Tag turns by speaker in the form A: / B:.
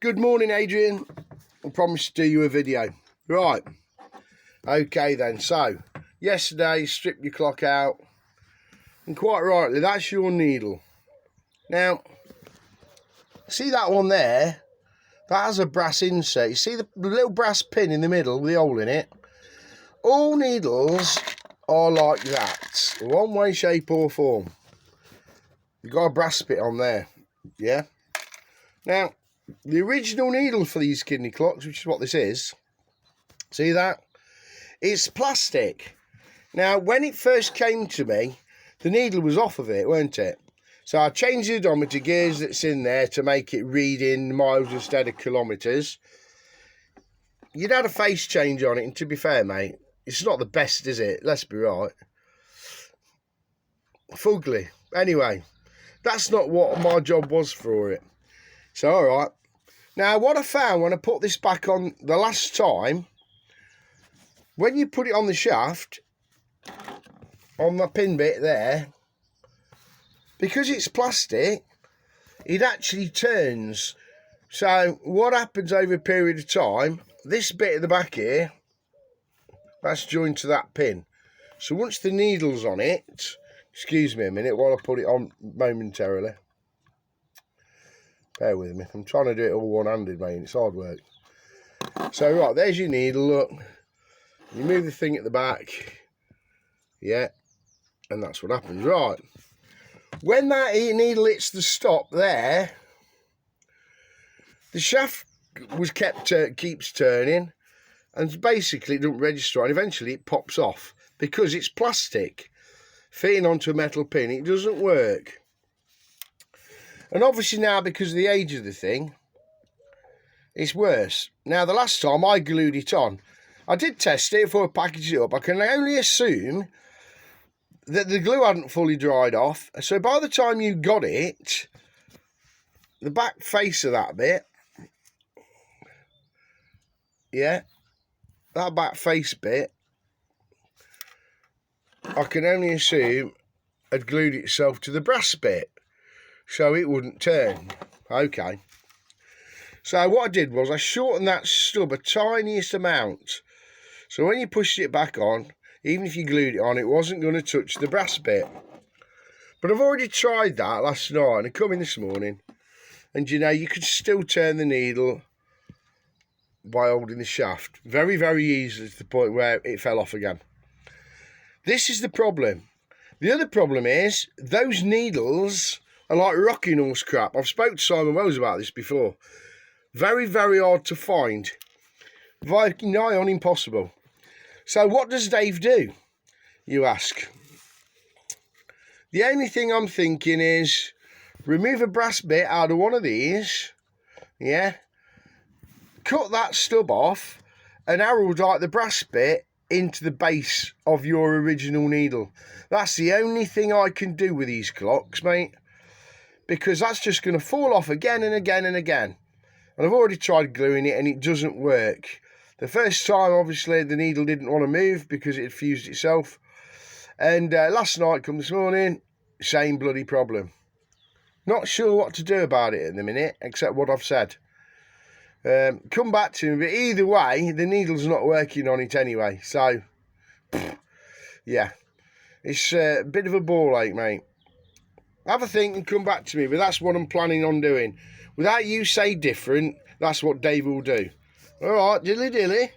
A: Good morning, Adrian. I promised to do you a video. Right. Okay then. So, yesterday, stripped your clock out. And quite rightly, that's your needle. Now, see that one there? That has a brass insert. You see the little brass pin in the middle with the hole in it? All needles are like that. One way, shape or form. You've got a brass bit on there. Yeah? Now, the original needle for these kidney clocks, which is what this is, see that? It's plastic. Now, when it first came to me, the needle was off of it, weren't it? So I changed the odometer gears that's in there to make it read in miles instead of kilometres. You'd had a face change on it, and to be fair, mate, it's not the best, is it? Let's be right. Fugly. Anyway, that's not what my job was for it. So, all right. Now, what I found when I put this back on the last time, when you put it on the shaft, on the pin bit there, because it's plastic, it actually turns. So, what happens over a period of time, this bit at the back here, that's joined to that pin. So, once the needle's on it, excuse me a minute while I put it on momentarily. Bear with me. I'm trying to do it all one-handed, mate. It's hard work. So, right, there's your needle, look. You move the thing at the back. Yeah. And that's what happens. Right. When that needle hits the stop there, the shaft keeps turning. And basically, it doesn't register. And eventually, it pops off. Because it's plastic. Fitting onto a metal pin, it doesn't work. And obviously now, because of the age of the thing, it's worse. Now, the last time I glued it on, I did test it before I packaged it up. I can only assume that the glue hadn't fully dried off. So by the time you got it, the back face of that bit, yeah, that back face bit, I can only assume had glued itself to the brass bit. So it wouldn't turn. Okay. So what I did was I shortened that stub a tiniest amount. So when you pushed it back on, even if you glued it on, it wasn't going to touch the brass bit. But I've already tried that last night and I come in this morning. And you know, you could still turn the needle by holding the shaft. Very, very easily to the point where it fell off again. This is the problem. The other problem is those needles are like rocking horse crap. I've spoken to Simon Wells about this before. Very, very hard to find. Nigh on impossible. So what does Dave do, you ask? The only thing I'm thinking is remove a brass bit out of one of these. Yeah. Cut that stub off and arrow like the brass bit into the base of your original needle. That's the only thing I can do with these clocks, mate. Because that's just going to fall off again and again and again. And I've already tried gluing it and it doesn't work. The first time, obviously, the needle didn't want to move because it had fused itself. And last night, come this morning, same bloody problem. Not sure what to do about it at the minute, except what I've said. Come back to me, but either way, the needle's not working on it anyway. So, yeah, it's a bit of a ball ache, mate. Have a think and come back to me, but that's what I'm planning on doing. Without you say different, that's what Dave will do. All right, dilly dilly.